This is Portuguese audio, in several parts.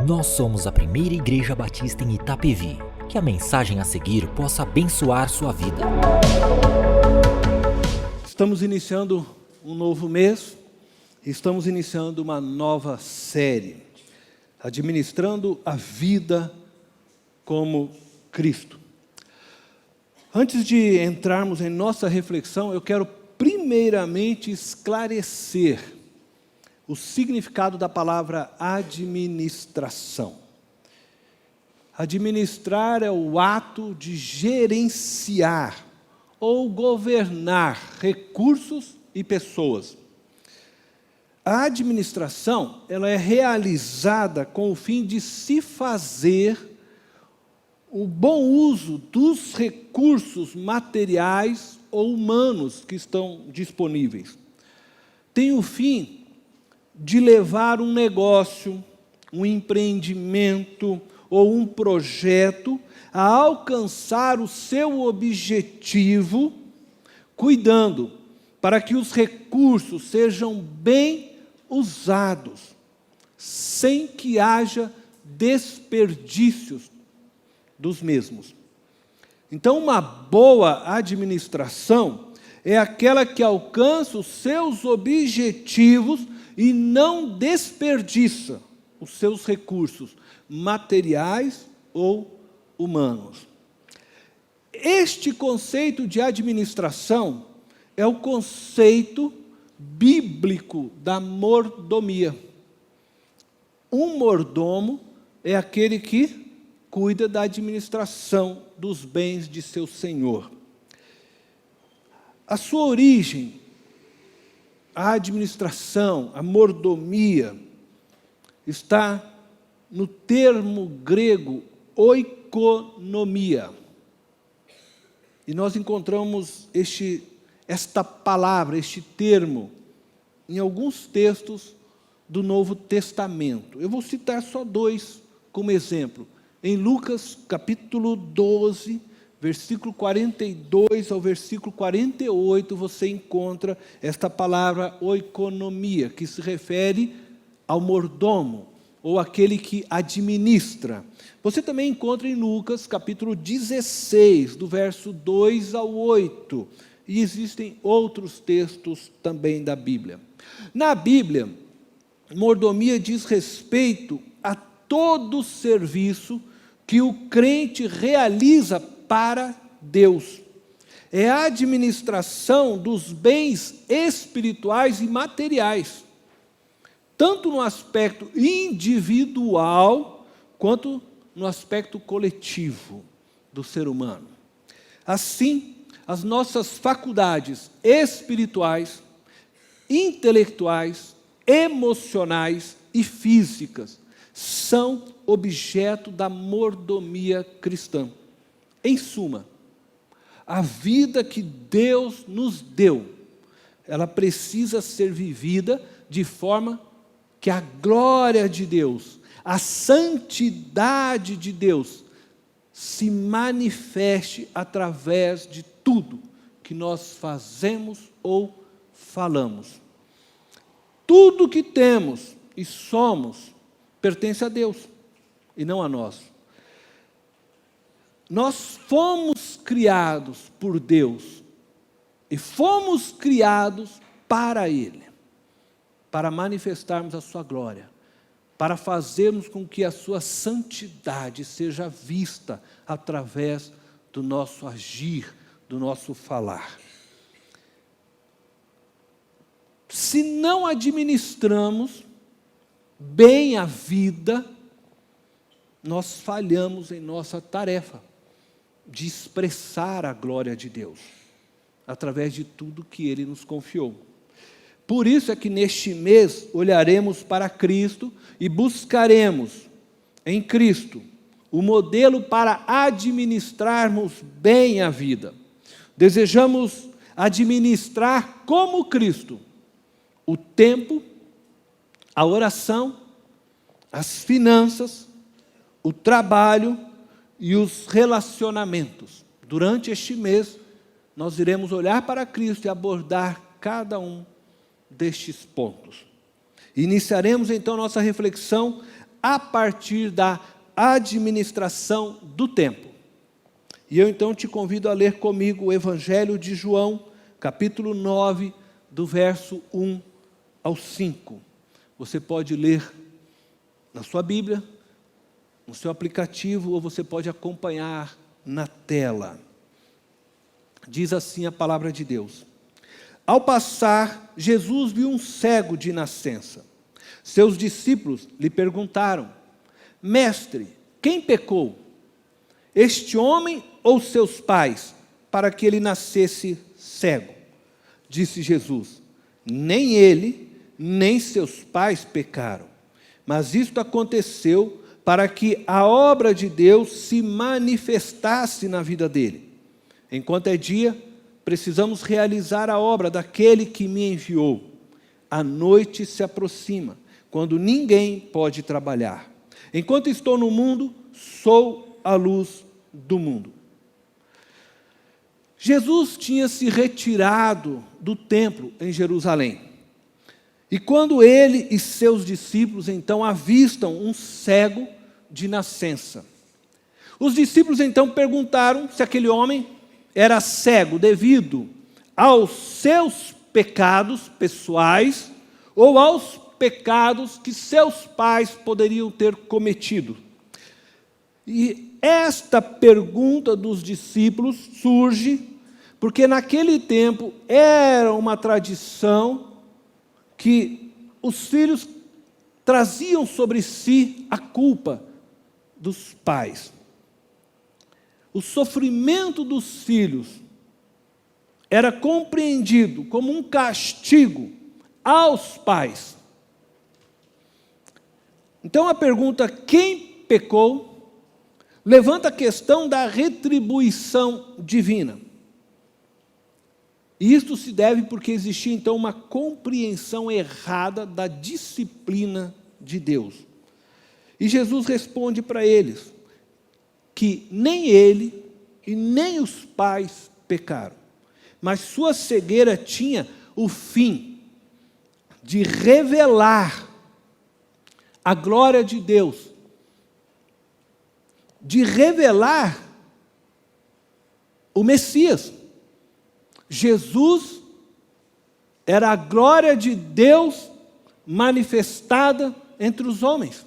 Nós somos a primeira igreja batista em Itapevi. Que a mensagem a seguir possa abençoar sua vida. Estamos iniciando um novo mês, estamos iniciando uma nova série, administrando a vida como Cristo. Antes de entrarmos em nossa reflexão, eu quero primeiramente esclarecer o significado da palavra administração. Administrar é o ato de gerenciar ou governar recursos e pessoas. A administração, ela é realizada com o fim de se fazer o bom uso dos recursos materiais ou humanos que estão disponíveis. Tem o fim de levar um negócio, um empreendimento ou um projeto a alcançar o seu objetivo, cuidando para que os recursos sejam bem usados, sem que haja desperdícios dos mesmos. Então, uma boa administração é aquela que alcança os seus objetivos e não desperdiça os seus recursos materiais ou humanos. Este conceito de administração é o conceito bíblico da mordomia. Um mordomo é aquele que cuida da administração dos bens de seu senhor. A sua origem, a administração, a mordomia, está no termo grego oikonomia. E nós encontramos esta palavra, este termo, em alguns textos do Novo Testamento. Eu vou citar só dois como exemplo. Em Lucas, capítulo 12, versículo 42 ao versículo 48, você encontra esta palavra oikonomia, que se refere ao mordomo, ou aquele que administra. Você também encontra em Lucas, capítulo 16, do verso 2 ao 8, e existem outros textos também da Bíblia. Na Bíblia, mordomia diz respeito a todo o serviço que o crente realiza para Deus. É a administração dos bens espirituais e materiais, tanto no aspecto individual, quanto no aspecto coletivo do ser humano. Assim, as nossas faculdades espirituais, intelectuais, emocionais e físicas são objeto da mordomia cristã. Em suma, a vida que Deus nos deu, ela precisa ser vivida de forma que a glória de Deus, a santidade de Deus, se manifeste através de tudo que nós fazemos ou falamos. Tudo que temos e somos pertence a Deus e não a nós. Nós fomos criados por Deus e fomos criados para Ele, para manifestarmos a sua glória, para fazermos com que a sua santidade seja vista através do nosso agir, do nosso falar. Se não administramos bem a vida, nós falhamos em nossa tarefa de expressar a glória de Deus, através de tudo que Ele nos confiou. Por isso é que neste mês olharemos para Cristo e buscaremos em Cristo o modelo para administrarmos bem a vida. Desejamos administrar como Cristo o tempo, a oração, as finanças, o trabalho e os relacionamentos. Durante este mês, nós iremos olhar para Cristo e abordar cada um destes pontos. Iniciaremos então nossa reflexão a partir da administração do tempo. E eu então te convido a ler comigo o Evangelho de João, capítulo 9, do verso 1 ao 5. Você pode ler na sua Bíblia, no seu aplicativo, ou você pode acompanhar na tela. Diz assim a palavra de Deus: Ao passar, Jesus viu um cego de nascença. Seus discípulos lhe perguntaram: Mestre, quem pecou? Este homem ou seus pais, para que ele nascesse cego? Disse Jesus: Nem ele, nem seus pais pecaram, mas isto aconteceu para que a obra de Deus se manifestasse na vida dele. Enquanto é dia, precisamos realizar a obra daquele que me enviou. A noite se aproxima, quando ninguém pode trabalhar. Enquanto estou no mundo, sou a luz do mundo. Jesus tinha se retirado do templo em Jerusalém. E quando ele e seus discípulos então avistam um cego de nascença, os discípulos então perguntaram se aquele homem era cego devido aos seus pecados pessoais ou aos pecados que seus pais poderiam ter cometido. E esta pergunta dos discípulos surge porque naquele tempo era uma tradição que os filhos traziam sobre si a culpa dos pais. O sofrimento dos filhos era compreendido como um castigo aos pais. Então a pergunta, quem pecou, levanta a questão da retribuição divina. E isto se deve porque existia então uma compreensão errada da disciplina de Deus. E Jesus responde para eles que nem ele e nem os pais pecaram, mas sua cegueira tinha o fim de revelar a glória de Deus, de revelar o Messias. Jesus era a glória de Deus manifestada entre os homens,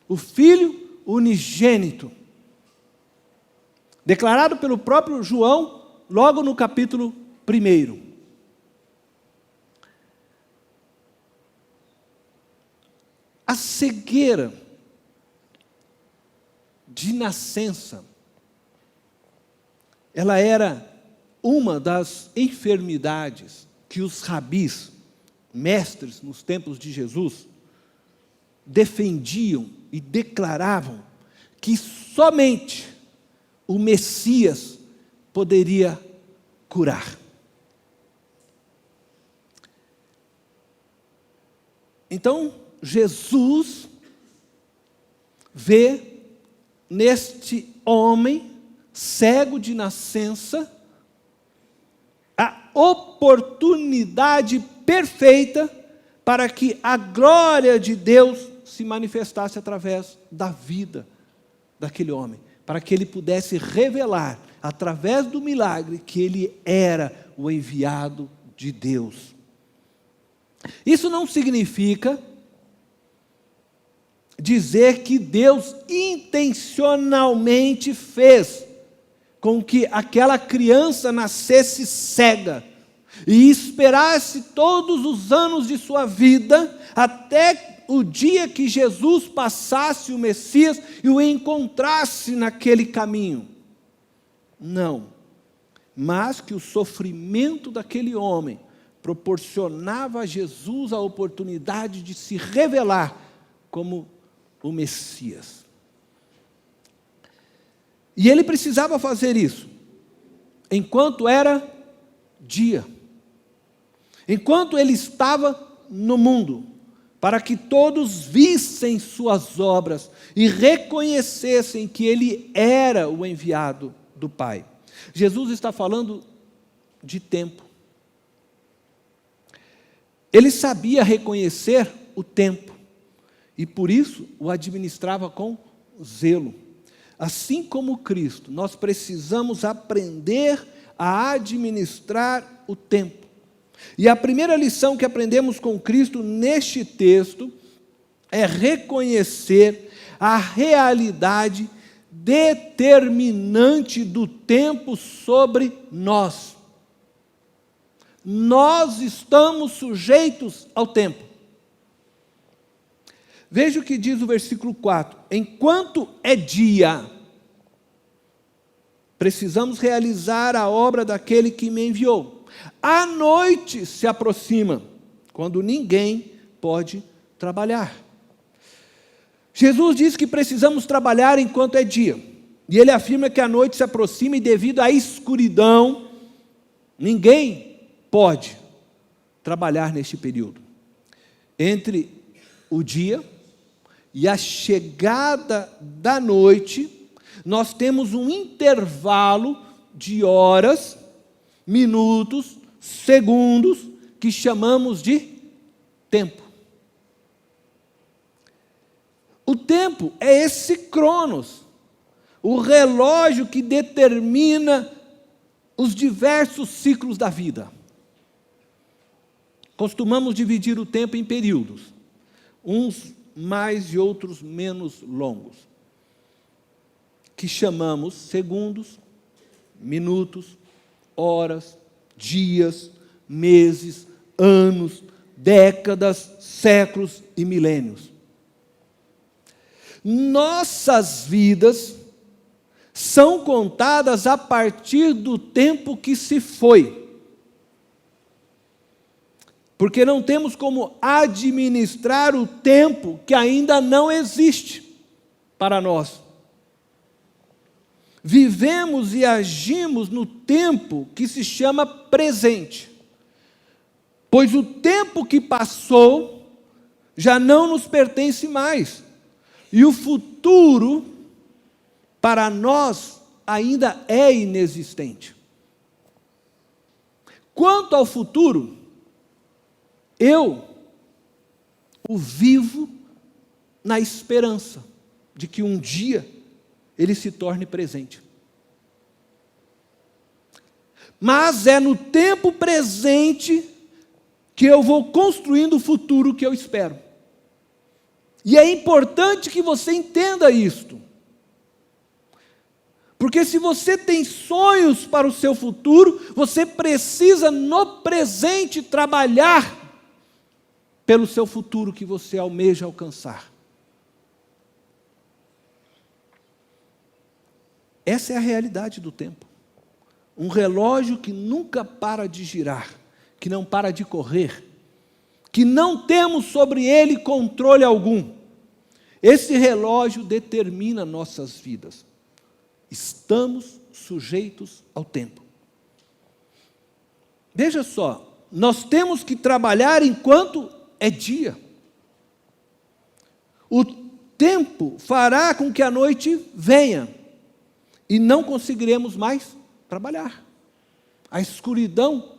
o Filho unigênito, declarado pelo próprio João, logo no capítulo 1. A cegueira de nascença, ela era uma das enfermidades que os rabis, mestres nos tempos de Jesus, defendiam e declaravam que somente o Messias poderia curar. Então, Jesus vê neste homem cego de nascença a oportunidade perfeita para que a glória de Deus se manifestasse através da vida daquele homem, para que ele pudesse revelar, através do milagre, que ele era o enviado de Deus. Isso não significa dizer que Deus intencionalmente fez com que aquela criança nascesse cega e esperasse todos os anos de sua vida até o dia que Jesus passasse o Messias e o encontrasse naquele caminho. Não, mas que o sofrimento daquele homem proporcionava a Jesus a oportunidade de se revelar como o Messias. E ele precisava fazer isso enquanto era dia, enquanto ele estava no mundo, para que todos vissem suas obras e reconhecessem que ele era o enviado do Pai. Jesus está falando de tempo. Ele sabia reconhecer o tempo. e por isso o administrava com zelo. Assim como Cristo, nós precisamos aprender a administrar o tempo. E a primeira lição que aprendemos com Cristo neste texto é reconhecer a realidade determinante do tempo sobre nós. Nós estamos sujeitos ao tempo. Veja o que diz o versículo 4. Enquanto é dia, precisamos realizar a obra daquele que me enviou. A noite se aproxima, quando ninguém pode trabalhar. Jesus diz que precisamos trabalhar enquanto é dia. E ele afirma que a noite se aproxima e devido à escuridão, ninguém pode trabalhar neste período. Entre o dia e a chegada da noite, nós temos um intervalo de horas, minutos, segundos, que chamamos de tempo. O tempo é esse cronos, o relógio que determina os diversos ciclos da vida. Costumamos dividir o tempo em períodos, uns mais e outros menos longos, que chamamos segundos, minutos, horas, dias, meses, anos, décadas, séculos e milênios. Nossas vidas são contadas a partir do tempo que se foi. Porque não temos como administrar o tempo que ainda não existe para nós. Vivemos e agimos no tempo que se chama presente. Pois o tempo que passou já não nos pertence mais. E o futuro, para nós, ainda é inexistente. Quanto ao futuro, eu o vivo na esperança de que um dia ele se torne presente. Mas é no tempo presente que eu vou construindo o futuro que eu espero. E é importante que você entenda isto. Porque se você tem sonhos para o seu futuro, você precisa no presente trabalhar pelo seu futuro que você almeja alcançar. Essa é a realidade do tempo. Um relógio que nunca para de girar, que não para de correr, que não temos sobre ele controle algum. Esse relógio determina nossas vidas. Estamos sujeitos ao tempo. Veja só, nós temos que trabalhar enquanto é dia. O tempo fará com que a noite venha e não conseguiremos mais trabalhar. A escuridão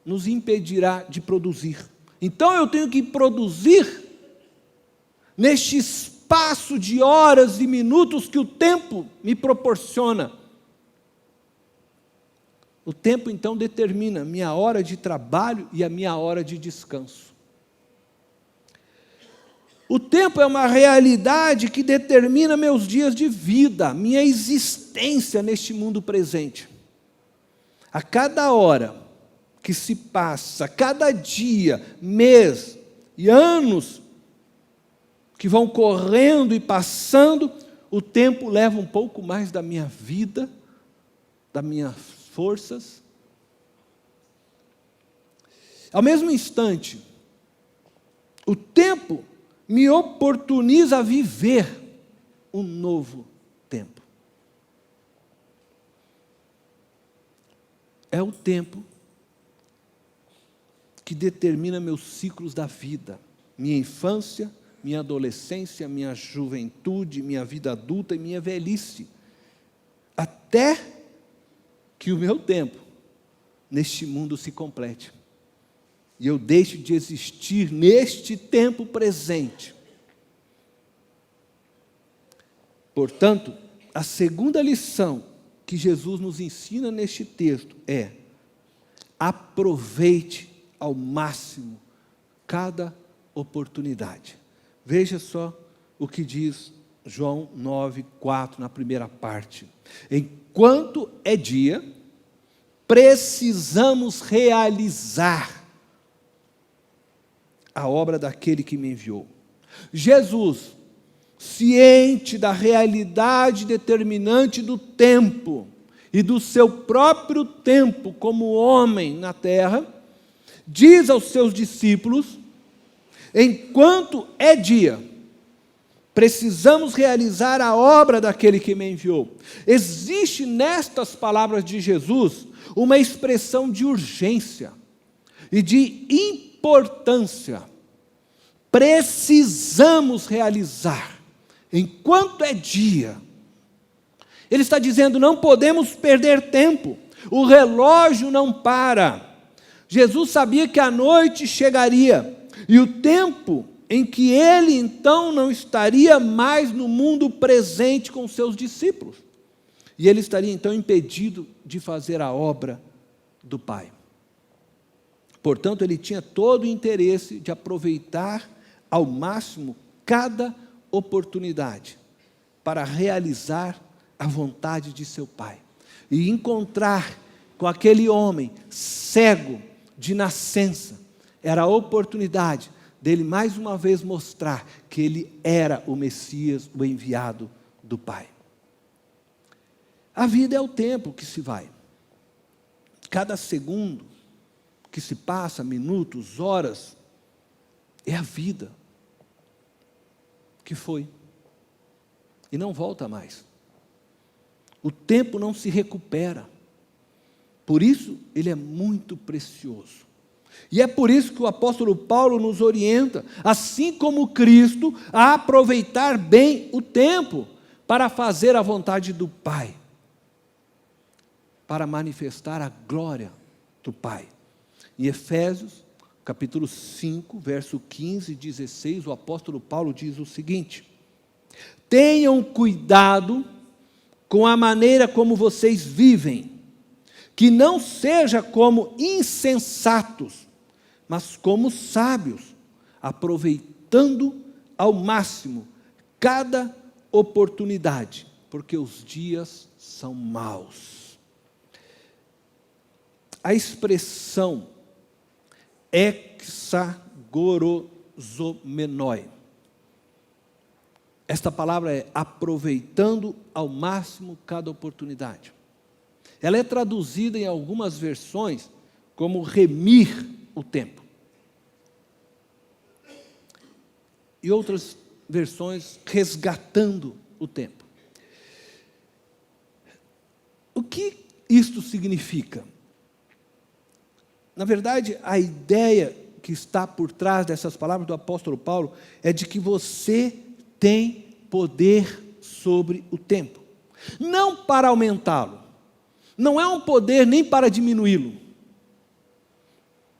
nos impedirá de produzir. Então eu tenho que produzir neste espaço de horas e minutos que o tempo me proporciona. O tempo então determina minha hora de trabalho e a minha hora de descanso. O tempo é uma realidade que determina meus dias de vida, minha existência neste mundo presente. A cada hora que se passa, cada dia, mês e anos que vão correndo e passando, o tempo leva um pouco mais da minha vida, das minhas forças. Ao mesmo instante, o tempo me oportuniza a viver um novo tempo. É o tempo que determina meus ciclos da vida, minha infância, minha adolescência, minha juventude, minha vida adulta e minha velhice, até que o meu tempo neste mundo se complete, e eu deixe de existir neste tempo presente, Portanto, a segunda lição que Jesus nos ensina neste texto é: aproveite ao máximo cada oportunidade. Veja só o que diz João 9:4 na primeira parte. Enquanto é dia, precisamos realizar a obra daquele que me enviou. Jesus, ciente da realidade determinante do tempo e do seu próprio tempo como homem na terra, diz aos seus discípulos: enquanto é dia, precisamos realizar a obra daquele que me enviou. Existe nestas palavras de Jesus uma expressão de urgência e de importância. Precisamos realizar, enquanto é dia. Ele está dizendo: não podemos perder tempo, o relógio não para. Jesus sabia que a noite chegaria, e o tempo em que ele então não estaria mais no mundo presente com seus discípulos. E ele estaria então impedido de fazer a obra do Pai. Portanto, ele tinha todo o interesse de aproveitar ao máximo cada oportunidade para realizar a vontade de seu Pai. E encontrar com aquele homem cego de nascença era a oportunidade dele mais uma vez mostrar que ele era o Messias, o enviado do Pai. A vida é o tempo que se vai. Cada segundo que se passa, minutos, horas, é a vida que foi e não volta mais. O tempo não se recupera. Por isso, ele é muito precioso. E é por isso que o apóstolo Paulo nos orienta, assim como Cristo, a aproveitar bem o tempo para fazer a vontade do Pai, para manifestar a glória do Pai. Em Efésios, capítulo 5, verso 15 e 16, o apóstolo Paulo diz o seguinte: tenham cuidado com a maneira como vocês vivem, que não seja como insensatos, mas como sábios, aproveitando ao máximo cada oportunidade, porque os dias são maus. A expressão hexagorozomenoi, esta palavra é aproveitando ao máximo cada oportunidade. Ela é traduzida em algumas versões como remir o tempo. E outras versões, resgatando o tempo. O que isto significa? Na verdade, a ideia que está por trás dessas palavras do apóstolo Paulo é de que você tem poder sobre o tempo. Não para aumentá-lo. Não é um poder nem para diminuí-lo.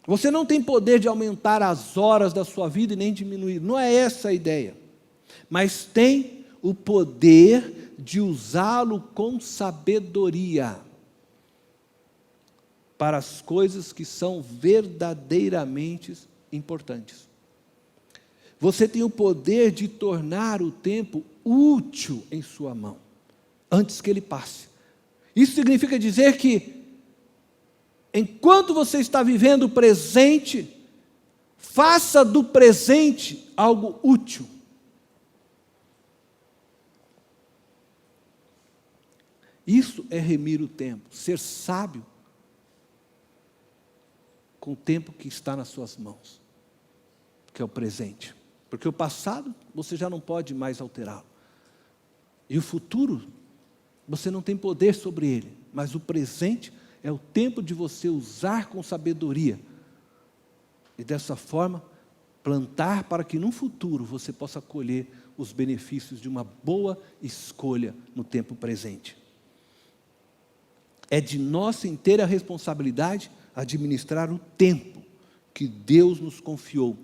Você não tem poder de aumentar as horas da sua vida e nem diminuir. Não é essa a ideia. Mas tem o poder de usá-lo com sabedoria para as coisas que são verdadeiramente importantes. Você tem o poder de tornar o tempo útil em sua mão, antes que ele passe. Isso significa dizer que, enquanto você está vivendo o presente, faça do presente algo útil. Isso é remir o tempo, ser sábio com o tempo que está nas suas mãos, que é o presente. Porque o passado você já não pode mais alterá-lo. E o futuro, você não tem poder sobre ele. Mas o presente é o tempo de você usar com sabedoria. E dessa forma, plantar para que no futuro você possa colher os benefícios de uma boa escolha no tempo presente. É de nossa inteira responsabilidade administrar o tempo que Deus nos confiou,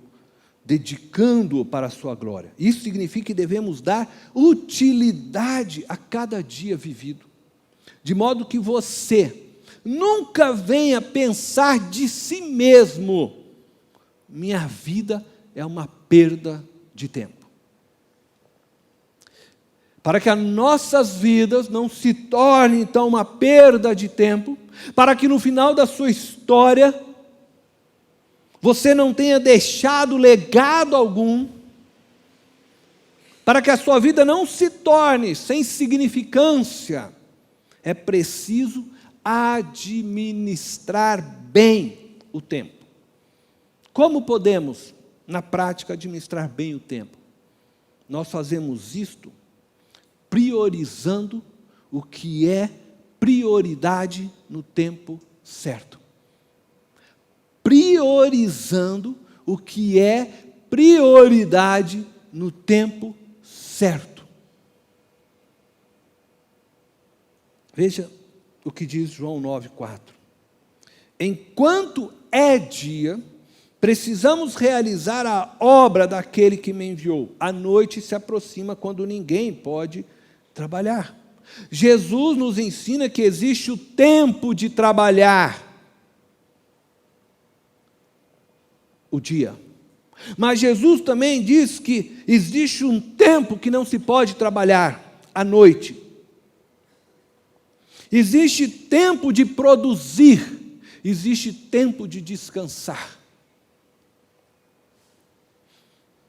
dedicando-o para a sua glória. Isso significa que devemos dar utilidade a cada dia vivido, de modo que você nunca venha pensar de si mesmo: minha vida é uma perda de tempo. Para que as nossas vidas não se tornem, então, uma perda de tempo, para que no final da sua história, você não tenha deixado legado algum, para que a sua vida não se torne sem significância, é preciso administrar bem o tempo. Como podemos, na prática, administrar bem o tempo? Nós fazemos isto priorizando o que é prioridade no tempo certo. Priorizando o que é prioridade no tempo certo. Veja o que diz João 9,4. Enquanto é dia, precisamos realizar a obra daquele que me enviou. A noite se aproxima quando ninguém pode trabalhar. Jesus nos ensina que existe o tempo de trabalhar, o dia. Mas Jesus também diz que existe um tempo que não se pode trabalhar, a noite. Existe tempo de produzir, existe tempo de descansar.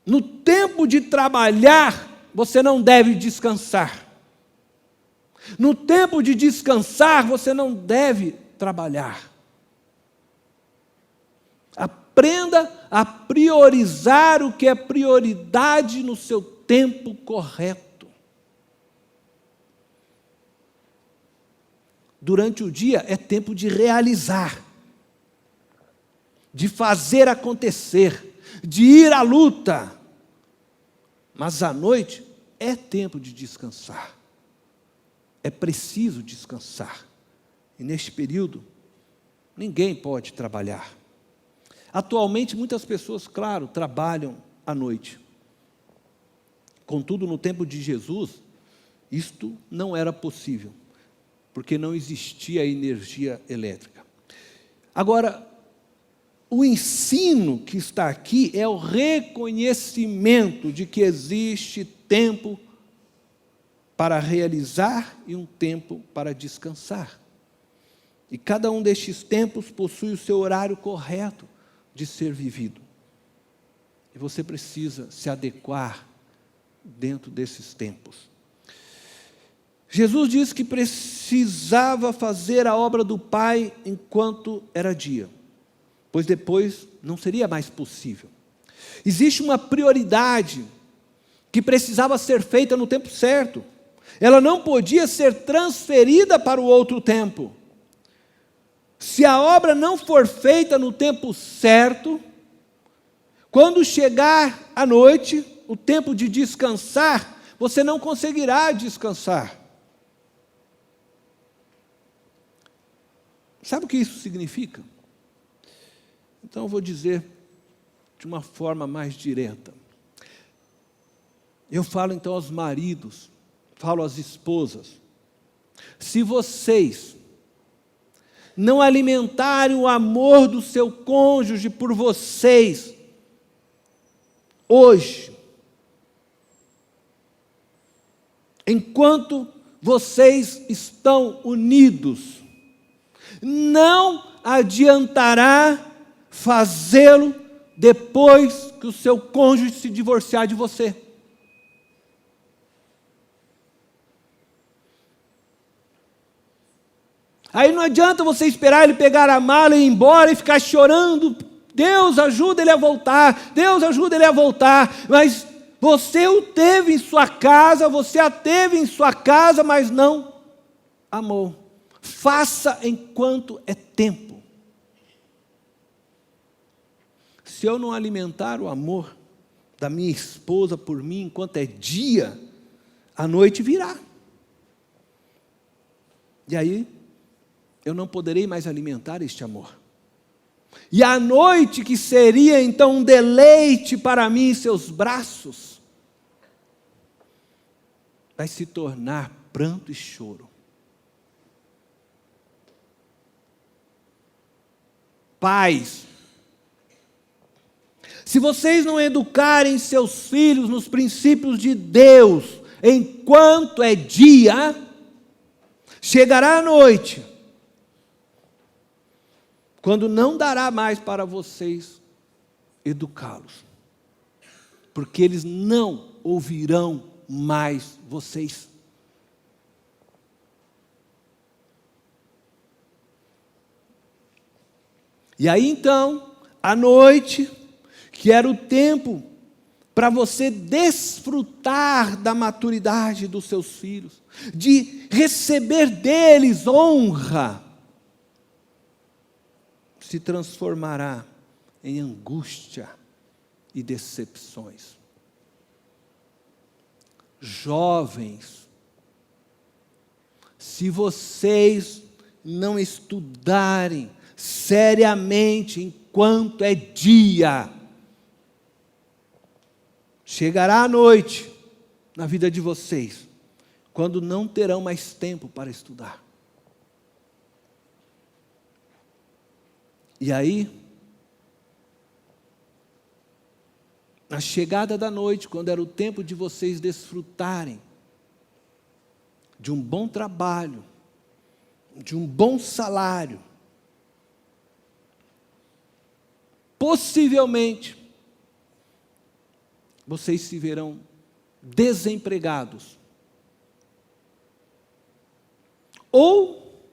No tempo de trabalhar, você não deve descansar. No tempo de descansar, você não deve trabalhar. Aprenda a priorizar o que é prioridade no seu tempo correto. Durante o dia é tempo de realizar, de fazer acontecer, de ir à luta. Mas à noite é tempo de descansar. É preciso descansar. E neste período, ninguém pode trabalhar. Atualmente, muitas pessoas, claro, trabalham à noite. Contudo, no tempo de Jesus, isto não era possível, porque não existia energia elétrica. Agora, o ensino que está aqui é o reconhecimento de que existe tempo para realizar e um tempo para descansar. E cada um destes tempos possui o seu horário correto de ser vivido. E você precisa se adequar dentro desses tempos. Jesus disse que precisava fazer a obra do Pai enquanto era dia, pois depois não seria mais possível. Existe uma prioridade que precisava ser feita no tempo certo. Ela não podia ser transferida para o outro tempo. Se a obra não for feita no tempo certo, quando chegar a noite, o tempo de descansar, você não conseguirá descansar. Sabe o que isso significa? Então eu vou dizer de uma forma mais direta. Eu falo então aos maridos, falo às esposas. Se vocês não alimentarem o amor do seu cônjuge por vocês, hoje, enquanto vocês estão unidos, não adiantará fazê-lo depois que o seu cônjuge se divorciar de você. Aí não adianta você esperar ele pegar a mala e ir embora e ficar chorando. Deus ajuda ele a voltar, Deus ajuda ele a voltar. Mas você o teve em sua casa, você a teve em sua casa, mas não amou. Faça enquanto é tempo. Se eu não alimentar o amor da minha esposa por mim enquanto é dia, a noite virá. E aí eu não poderei mais alimentar este amor. E a noite que seria então um deleite para mim em seus braços, vai se tornar pranto e choro. Pais, se vocês não educarem seus filhos nos princípios de Deus, enquanto é dia, chegará a noite, quando não dará mais para vocês educá-los, porque eles não ouvirão mais vocês. E aí então, à noite, que era o tempo para você desfrutar da maturidade dos seus filhos, de receber deles honra, se transformará em angústia e decepções. Jovens, se vocês não estudarem seriamente enquanto é dia, chegará a noite na vida de vocês, quando não terão mais tempo para estudar. E aí, na chegada da noite, quando era o tempo de vocês desfrutarem de um bom trabalho, de um bom salário, possivelmente, vocês se verão desempregados, ou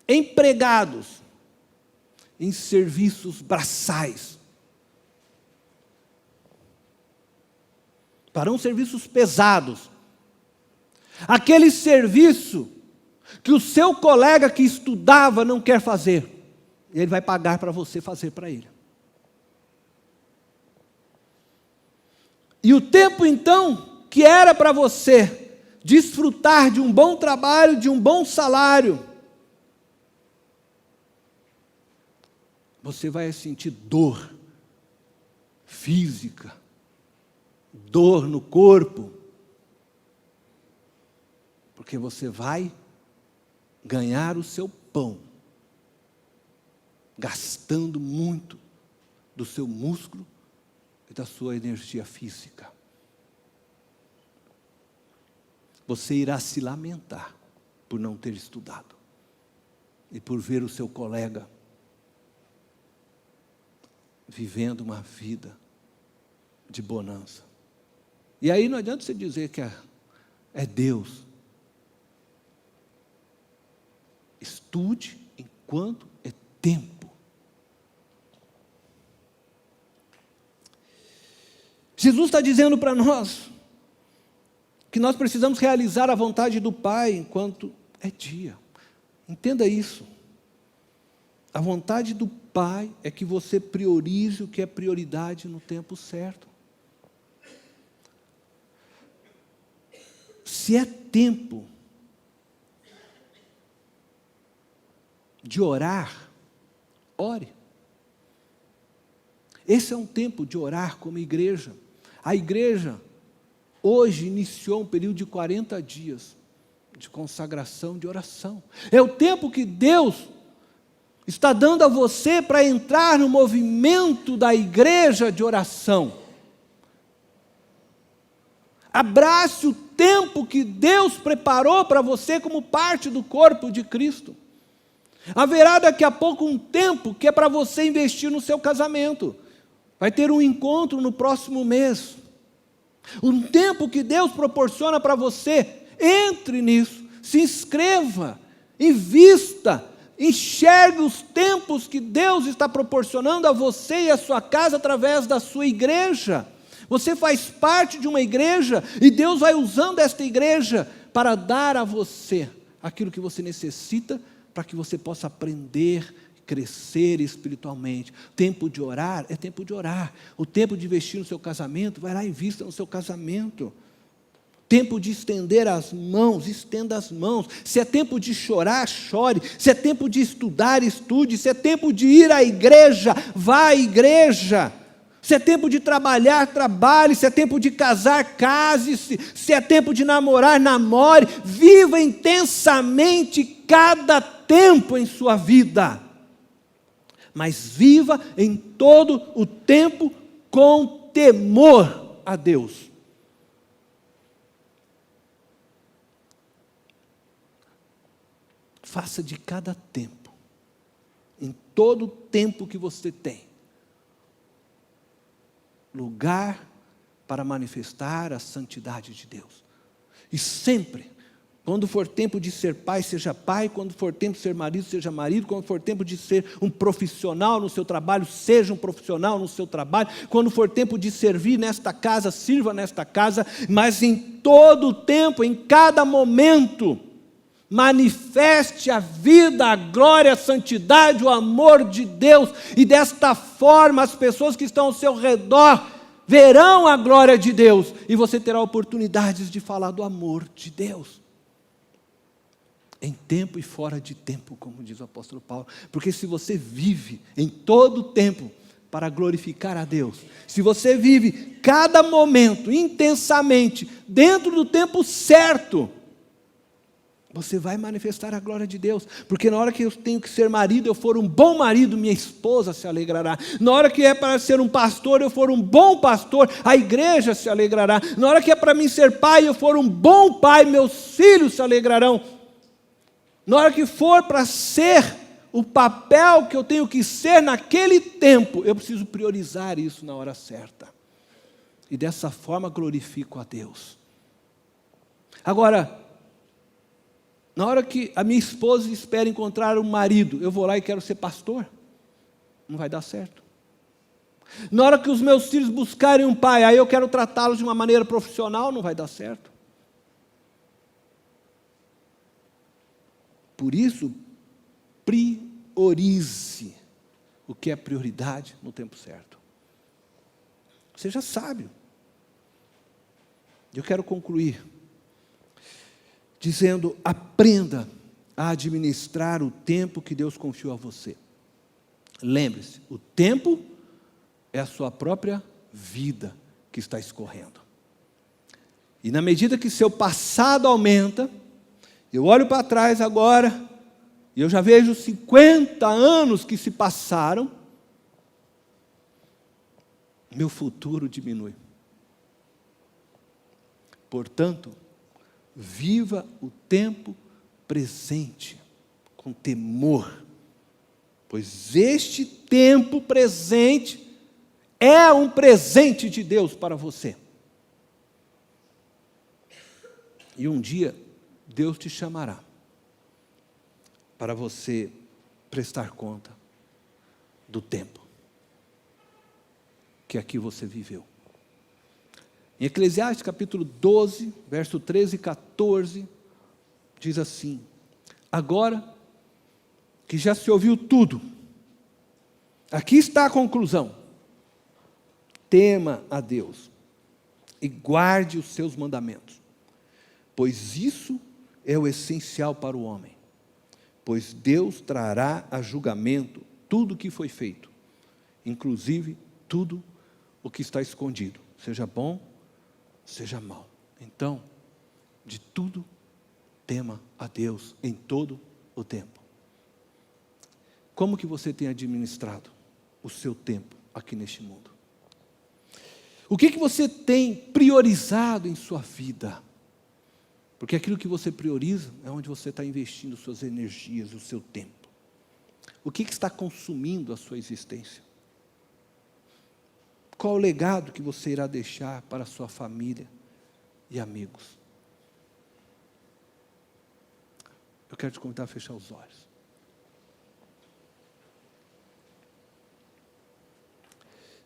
empregados em serviços braçais. Farão serviços pesados. Aquele serviço que o seu colega que estudava não quer fazer, e ele vai pagar para você fazer para ele. E o tempo então, que era para você desfrutar de um bom trabalho, de um bom salário, você vai sentir dor física, dor no corpo, porque você vai ganhar o seu pão, gastando muito do seu músculo e da sua energia física. Você irá se lamentar por não ter estudado e por ver o seu colega vivendo uma vida de bonança. E aí não adianta você dizer que é Deus. Estude enquanto é tempo. Jesus está dizendo para nós que nós precisamos realizar a vontade do Pai enquanto é dia. Entenda isso. A vontade do Pai é que você priorize o que é prioridade no tempo certo. Se é tempo de orar, ore. Esse é um tempo de orar como igreja. A igreja hoje iniciou um período de 40 dias de consagração, de oração. É o tempo que Deus está dando a você para entrar no movimento da igreja de oração. Abrace o tempo que Deus preparou para você como parte do corpo de Cristo. Haverá daqui a pouco um tempo que é para você investir no seu casamento. Vai ter um encontro no próximo mês. Um tempo que Deus proporciona para você. Entre nisso, se inscreva, invista, enxergue os tempos que Deus está proporcionando a você e a sua casa através da sua igreja. Você faz parte de uma igreja e Deus vai usando esta igreja para dar a você aquilo que você necessita para que você possa aprender, crescer espiritualmente. Tempo de orar é tempo de orar. O tempo de investir no seu casamento, vai lá e invista no seu casamento. tempo de estender as mãos, estenda as mãos. Se é tempo de chorar, chore. Se é tempo de estudar, estude. Se é tempo de ir à igreja, vá à igreja. Se é tempo de trabalhar, trabalhe. Se é tempo de casar, case-se. Se é tempo de namorar, namore. Viva intensamente cada tempo em sua vida. Mas viva em todo o tempo com temor a Deus. Faça de cada tempo, em todo o tempo que você tem, lugar para manifestar a santidade de Deus. E sempre, quando for tempo de ser pai, seja pai. Quando for tempo de ser marido, seja marido. Quando for tempo de ser um profissional no seu trabalho, seja um profissional no seu trabalho. Quando for tempo de servir nesta casa, sirva nesta casa. Mas em todo o tempo, em cada momento, manifeste a vida, a glória, a santidade, o amor de Deus. E desta forma as pessoas que estão ao seu redor verão a glória de Deus. E você terá oportunidades de falar do amor de Deus. Em tempo e fora de tempo, como diz o apóstolo Paulo. Porque se você vive em todo o tempo para glorificar a Deus, se você vive cada momento intensamente, dentro do tempo certo, você vai manifestar a glória de Deus. Porque na hora que eu tenho que ser marido, eu for um bom marido, minha esposa se alegrará. Na hora que é para ser um pastor, eu for um bom pastor, a igreja se alegrará. Na hora que é para mim ser pai, eu for um bom pai, meus filhos se alegrarão. Na hora que for para ser o papel que eu tenho que ser naquele tempo, eu preciso priorizar isso na hora certa. E dessa forma glorifico a Deus. Agora, na hora que a minha esposa espera encontrar um marido, eu vou lá e quero ser pastor, não vai dar certo. Na hora que os meus filhos buscarem um pai, aí eu quero tratá-los de uma maneira profissional, não vai dar certo. Por isso, priorize o que é prioridade no tempo certo. Seja sábio. Eu quero concluir dizendo: aprenda a administrar o tempo que Deus confiou a você. Lembre-se, o tempo é a sua própria vida que está escorrendo. E na medida que seu passado aumenta, eu olho para trás agora, e eu já vejo 50 anos que se passaram, meu futuro diminui. Portanto, viva o tempo presente com temor, pois este tempo presente é um presente de Deus para você. E um dia Deus te chamará para você prestar conta do tempo que aqui você viveu. Em Eclesiastes capítulo 12, verso 13 e 14, diz assim: agora que já se ouviu tudo, aqui está a conclusão: tema a Deus e guarde os seus mandamentos, pois isso é o essencial para o homem, pois Deus trará a julgamento tudo o que foi feito, inclusive tudo o que está escondido, seja bom, seja mau. Então, de tudo, tema a Deus em todo o tempo. Como que você tem administrado o seu tempo aqui neste mundo? O que você tem priorizado em sua vida? Porque aquilo que você prioriza é onde você está investindo suas energias, o seu tempo. O que está consumindo a sua existência? Qual o legado que você irá deixar para a sua família e amigos? Eu quero te convidar a fechar os olhos.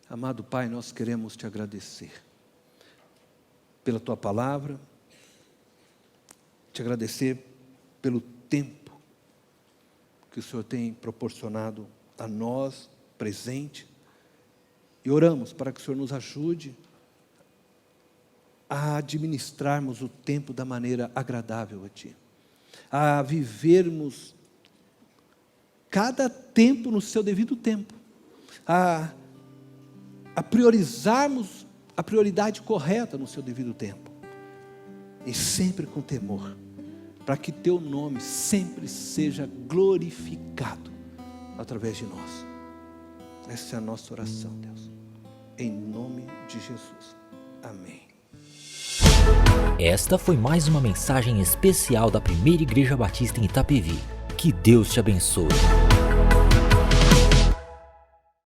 Amado Pai, nós queremos te agradecer pela tua palavra, te agradecer pelo tempo que o Senhor tem proporcionado a nós, presente, e oramos para que o Senhor nos ajude a a administrarmos o tempo da maneira agradável a Ti, a vivermos cada tempo no seu devido tempo, a priorizarmos a prioridade correta no seu devido tempo, e sempre com temor, para que Teu nome sempre seja glorificado através de nós. Essa é a nossa oração, Deus, em nome de Jesus, amém. Esta foi mais uma mensagem especial da Primeira Igreja Batista em Itapevi. Que Deus te abençoe.